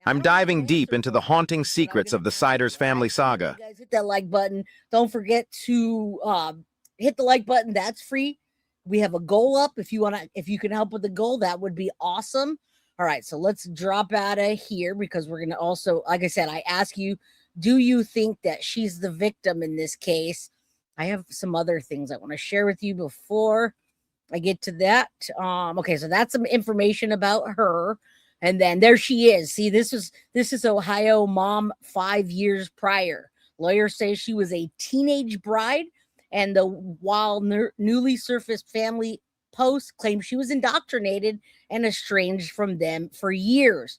I'm diving deep into the haunting secrets of the Siders family saga. You guys hit that like button. Don't forget to hit the like button. That's free. We have a goal up. If you can help with the goal, that would be awesome. All right, so let's drop out of here because we're gonna also, like I said, I ask you, do you think that she's the victim in this case? I have some other things I want to share with you before I get to that. Okay, so that's some information about her. And then there she is. See, this is Ohio mom 5 years prior. Lawyers say she was a teenage bride, and the while newly surfaced family posts claim she was indoctrinated and estranged from them for years.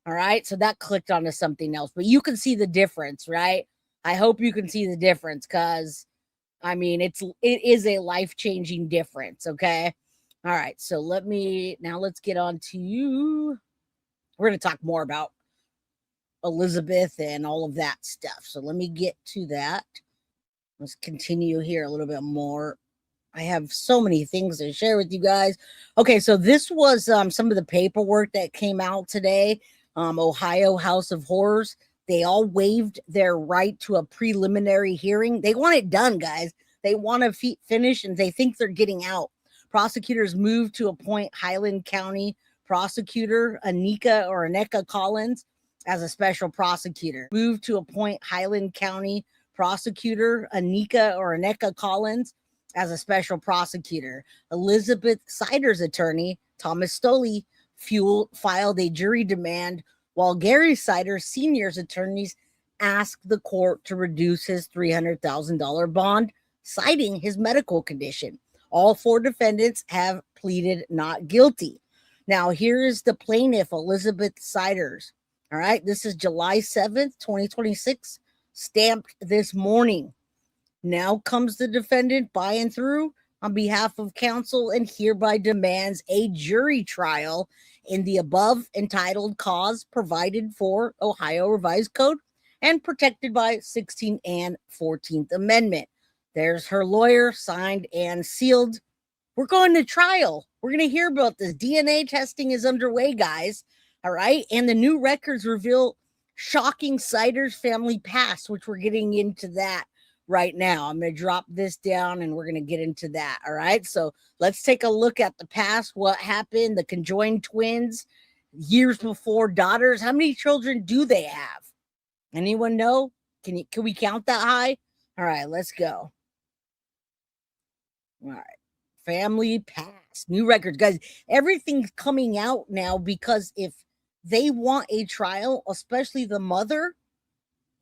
All right, so that clicked onto something else, but you can see the difference, right? I hope you can see the difference because I mean, it is a life-changing difference, okay? All right, so let's get on to you. We're going to talk more about Elizabeth and all of that stuff. So let me get to that. Let's continue here a little bit more. I have so many things to share with you guys. Okay, so this was some of the paperwork that came out today. Ohio House of Horrors. They all waived their right to a preliminary hearing. They want it done, guys. They want to finish, and they think they're getting out. Prosecutors moved to appoint Highland County prosecutor Aneka Collins as a special prosecutor. Moved to appoint Highland County prosecutor Aneka Collins as a special prosecutor. Elizabeth Sider's attorney, Thomas Stoley, filed a jury demand, while Gary Sider Sr.'s attorneys asked the court to reduce his $300,000 bond, citing his medical condition. All 4 defendants have pleaded not guilty. Now, here is the plaintiff, Elizabeth Siders. All right, this is July 7th, 2026, stamped this morning. Now comes the defendant by and through on behalf of counsel and hereby demands a jury trial in the above entitled cause provided for Ohio Revised Code and protected by 16th and 14th Amendment. There's her lawyer, signed and sealed. We're going to trial. We're going to hear about this. DNA testing is underway, guys. All right. And the new records reveal shocking Siders family past, which we're getting into that right now. I'm going to drop this down and we're going to get into that. All right. So let's take a look at the past. What happened? The conjoined twins years before daughters. How many children do they have? Anyone know? Can we count that high? All right, let's go. All right. Family past, new records, guys. Everything's coming out now because if they want a trial, especially the mother,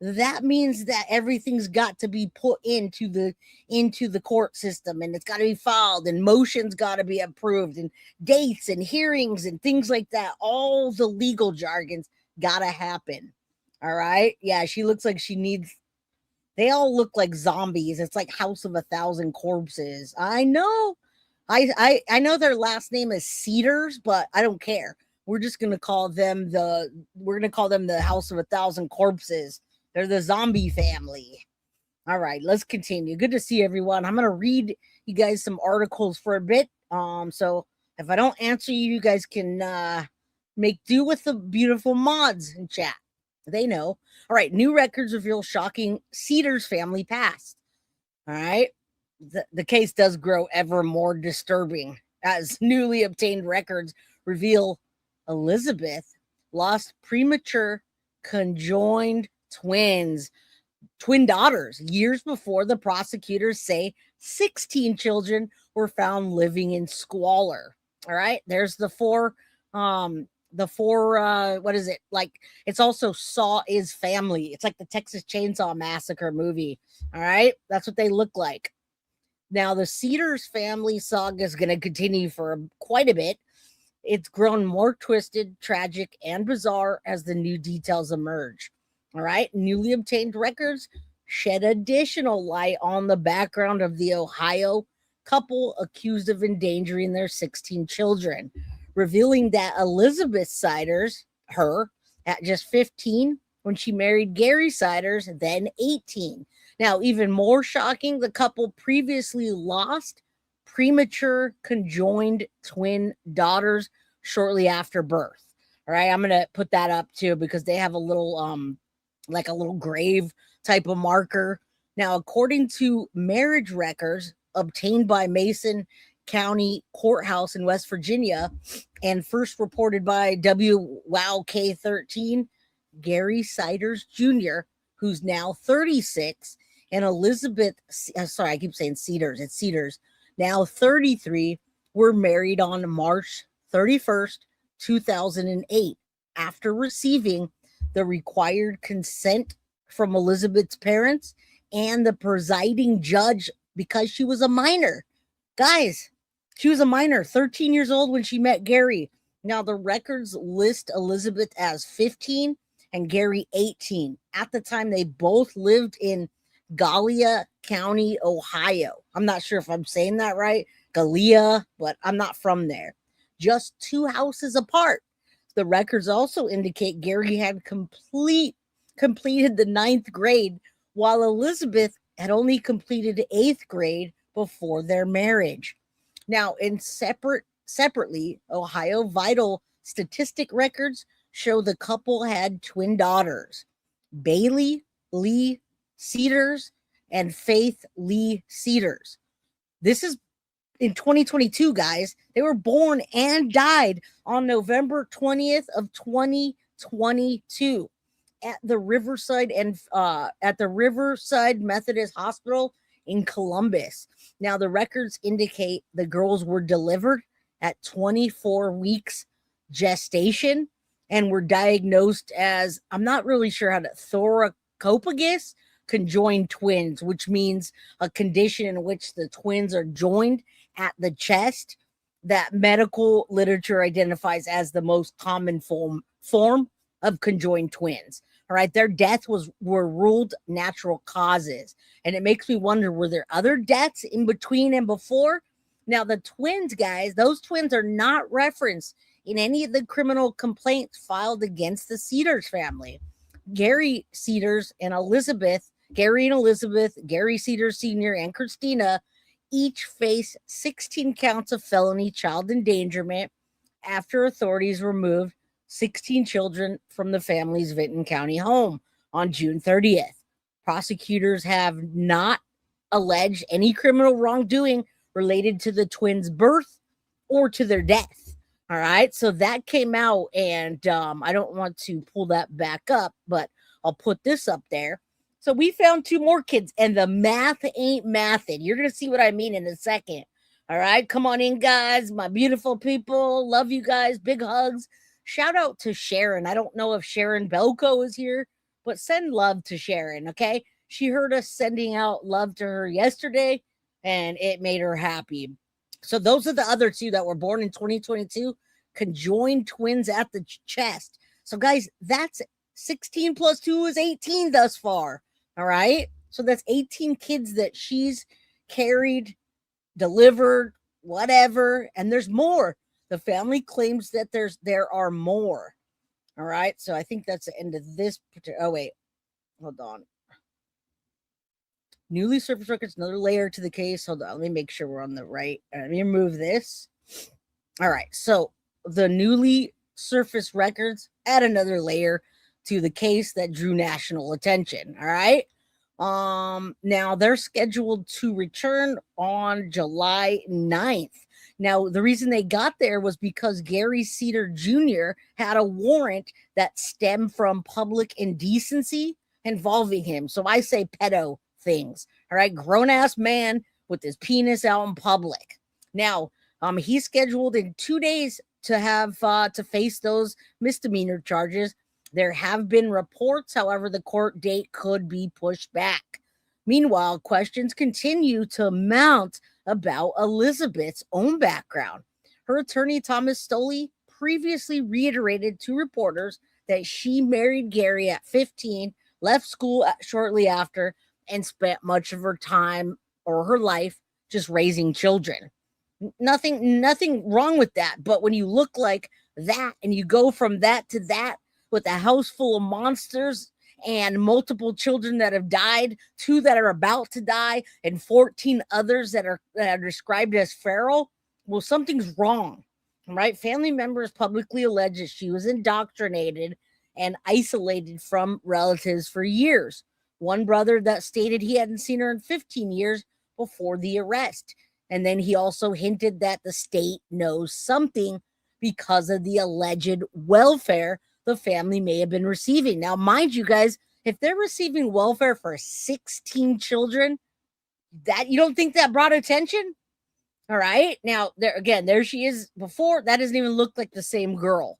that means that everything's got to be put into the court system, and it's got to be filed, and motions got to be approved, and dates and hearings and things like that. All the legal jargon's got to happen. All right. Yeah, she looks like she needs. They all look like zombies. It's like House of 1,000 Corpses. I know. I know their last name is Cedars, but I don't care. We're just gonna call them the House of 1,000 Corpses. They're the zombie family. All right, let's continue. Good to see everyone. I'm gonna read you guys some articles for a bit. So if I don't answer you, you guys can make do with the beautiful mods in chat. They know. All right, new records reveal shocking Cedars family past. All right. The case does grow ever more disturbing as newly obtained records reveal Elizabeth lost premature conjoined twin daughters years before the prosecutors say 16 children were found living in squalor. All right, there's the four what is it, like it's also Saw is Family. It's like the Texas Chainsaw Massacre movie. All right, that's what they look like. Now the Cedars family saga is going to continue for quite a bit. It's grown more twisted, tragic, and bizarre as the new details emerge. All right, newly obtained records shed additional light on the background of the Ohio couple accused of endangering their 16 children, revealing that Elizabeth Siders, her, at just 15 when she married Gary Siders, then 18. Now, even more shocking, the couple previously lost premature conjoined twin daughters shortly after birth. All right, I'm gonna put that up too because they have a little like a little grave type of marker. Now, according to marriage records obtained by Mason County Courthouse in West Virginia and first reported by WOWK13, Gary Siders Jr., who's now 36, and Elizabeth, sorry, I keep saying Cedars, it's Cedars, now 33, were married on March 31st, 2008, after receiving the required consent from Elizabeth's parents and the presiding judge because she was a minor. Guys, she was a minor, 13 years old when she met Gary. Now, the records list Elizabeth as 15 and Gary 18. At the time, they both lived in Gallia County, Ohio. I'm not sure if I'm saying that right, Gallia, but I'm not from there. Just 2 houses apart. The records also indicate Gary had completed the 9th grade, while Elizabeth had only completed 8th grade before their marriage. Now, in separately, Ohio vital statistic records show the couple had twin daughters, Bailey Lee Cedars and Faith Lee Cedars. This is in 2022, guys. They were born and died on November 20th of 2022 at the Riverside Methodist Hospital in Columbus. Now, the records indicate the girls were delivered at 24 weeks gestation and were diagnosed as, I'm not really sure how to, thoracopagus conjoined twins, which means a condition in which the twins are joined at the chest that medical literature identifies as the most common form of conjoined twins. All right, their death were ruled natural causes, and it makes me wonder, were there other deaths in between and before? Now, the twins, guys, those twins are not referenced in any of the criminal complaints filed against the Cedars family. Gary Cedars and Elizabeth, Gary Cedars Sr. and Christina each face 16 counts of felony child endangerment after authorities removed 16 children from the family's Vinton County home on June 30th. Prosecutors have not alleged any criminal wrongdoing related to the twins' birth or to their death. All right, so that came out, and I don't want to pull that back up, but I'll put this up there. So we found 2 more kids, and the math ain't mathin'. You're going to see what I mean in a second. All right, come on in, guys, my beautiful people. Love you guys. Big hugs. Shout out to Sharon. I don't know if Sharon Belko is here, but send love to Sharon, okay? She heard us sending out love to her yesterday, and it made her happy. So those are the other 2 that were born in 2022, conjoined twins at the chest. So, guys, that's 16 plus 2 is 18 thus far. All right. So that's 18 kids that she's carried, delivered, whatever. And there's more. The family claims that there are more. All right. So I think that's the end of this. Oh, wait. Hold on. Newly surfaced records, another layer to the case. Hold on. Let me make sure we're on the right. Let me remove this. All right. So the newly surfaced records add another layer to the case that drew national attention. All right. Now they're scheduled to return on July 9th. Now, the reason they got there was because Gary Cedar Jr. had a warrant that stemmed from public indecency involving him. So I say pedo things. All right. Grown-ass man with his penis out in public. Now, he's scheduled in 2 days to have to face those misdemeanor charges. There have been reports, however, the court date could be pushed back. Meanwhile, questions continue to mount about Elizabeth's own background. Her attorney, Thomas Stoley, previously reiterated to reporters that she married Gary at 15, left school shortly after, and spent much of her time or her life just raising children. Nothing wrong with that. But when you look like that and you go from that to that, with a house full of monsters and multiple children that have died, 2 that are about to die, and 14 others that are described as feral, well, something's wrong. right? Family members publicly alleged that she was indoctrinated and isolated from relatives for years. One brother that stated he hadn't seen her in 15 years before the arrest. And then he also hinted that the state knows something because of the alleged welfare the family may have been receiving. Now, mind you guys, if they're receiving welfare for 16 children, that you don't think that brought attention? All right. Now, there she is before. That doesn't even look like the same girl.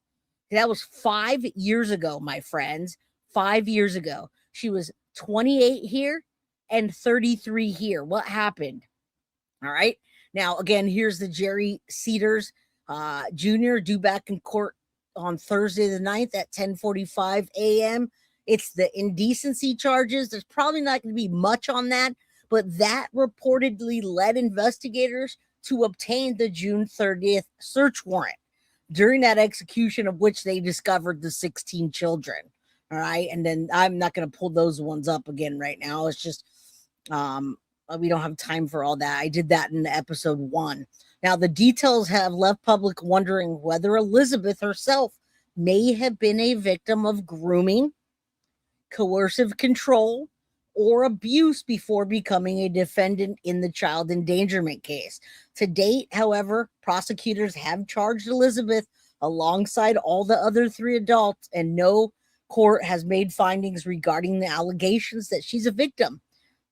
That was 5 years ago, my friends. 5 years ago. She was 28 here and 33 here. What happened? All right. Now, again, here's the Jerry Cedars Jr. due back in court on Thursday the 9th at 10:45 a.m. It's the indecency charges. There's probably not going to be much on that, but that reportedly led investigators to obtain the June 30th search warrant, during that execution of which they discovered the 16 children. All right. And then I'm not going to pull those ones up again right now. It's just, we don't have time for all that. I did that in episode 1. Now, the details have left public wondering whether Elizabeth herself may have been a victim of grooming, coercive control, or abuse before becoming a defendant in the child endangerment case. To date, however, prosecutors have charged Elizabeth alongside all the other 3 adults, and no court has made findings regarding the allegations that she's a victim.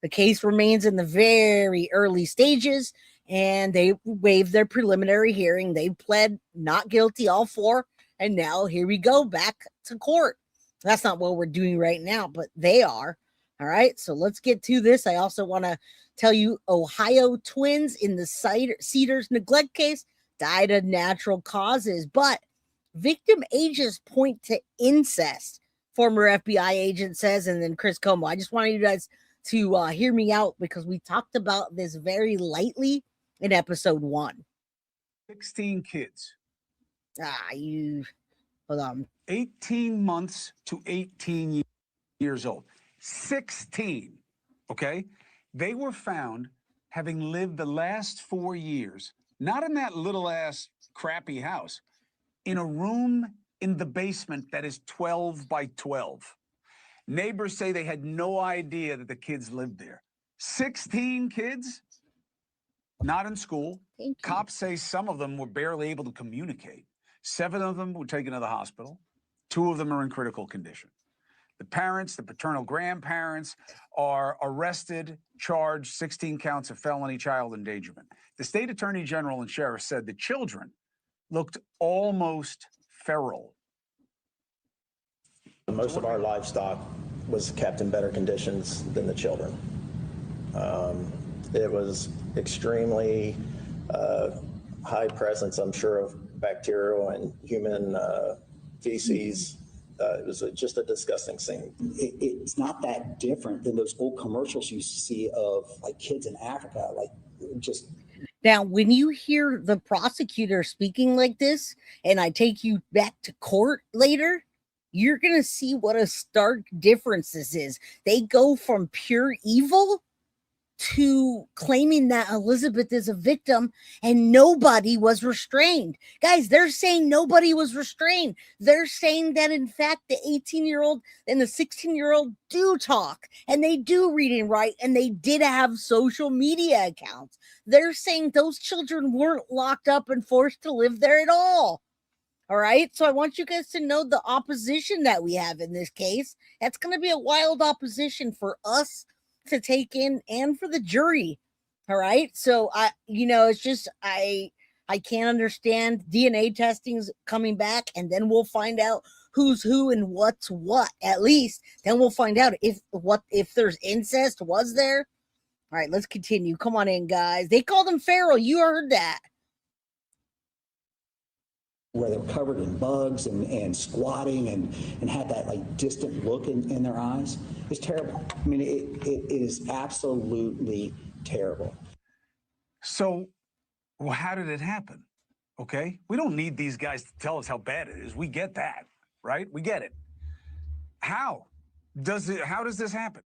The case remains in the very early stages, and they waived their preliminary hearing. They pled not guilty, all 4, and now here we go, back to court. That's not what we're doing right now, but they are. All right, so let's get to this. I also want to tell you Ohio twins in the Cedars neglect case died of natural causes, but victim ages point to incest, former FBI agent says. And then Chris Como, I just wanted you guys to hear me out because we talked about this very lightly in episode 1. 16 kids. Hold on. 18 months to 18 years old. 16, okay? They were found having lived the last 4 years, not in that little ass crappy house, in a room in the basement that is 12 by 12. Neighbors say they had no idea that the kids lived there. 16 kids, not in school. Cops say some of them were barely able to communicate. 7 of them were taken to the hospital. 2 of them are in critical condition. The parents, the paternal grandparents, are arrested, charged, 16 counts of felony child endangerment. The state attorney general and sheriff said the children looked almost feral. Most of our livestock was kept in better conditions than the children. It was extremely high presence, I'm sure, of bacterial and human feces. It was just a disgusting scene. It's not that different than those old commercials you used to see of like kids in Africa, like just. Now, when you hear the prosecutor speaking like this, and I take you back to court later, you're going to see what a stark difference this is. They go from pure evil to claiming that Elizabeth is a victim and nobody was restrained. Guys, they're saying nobody was restrained. They're saying that, in fact, the 18-year-old and the 16-year-old do talk and they do read and write and they did have social media accounts. They're saying those children weren't locked up and forced to live there at all. All right. So I want you guys to know the opposition that we have in this case. That's going to be a wild opposition for us to take in and for the jury. All right. So it's just I can't understand. DNA testing's coming back, and then we'll find out who's who and what's what. At least then we'll find out if there's incest was there. All right, let's continue. Come on in, guys. They called them feral. You heard that. Where they're covered in bugs and squatting and had that like distant look in their eyes. It's terrible. I mean, it is absolutely terrible. So, well, how did it happen? Okay, we don't need these guys to tell us how bad it is. We get that, right? We get it. How does this happen?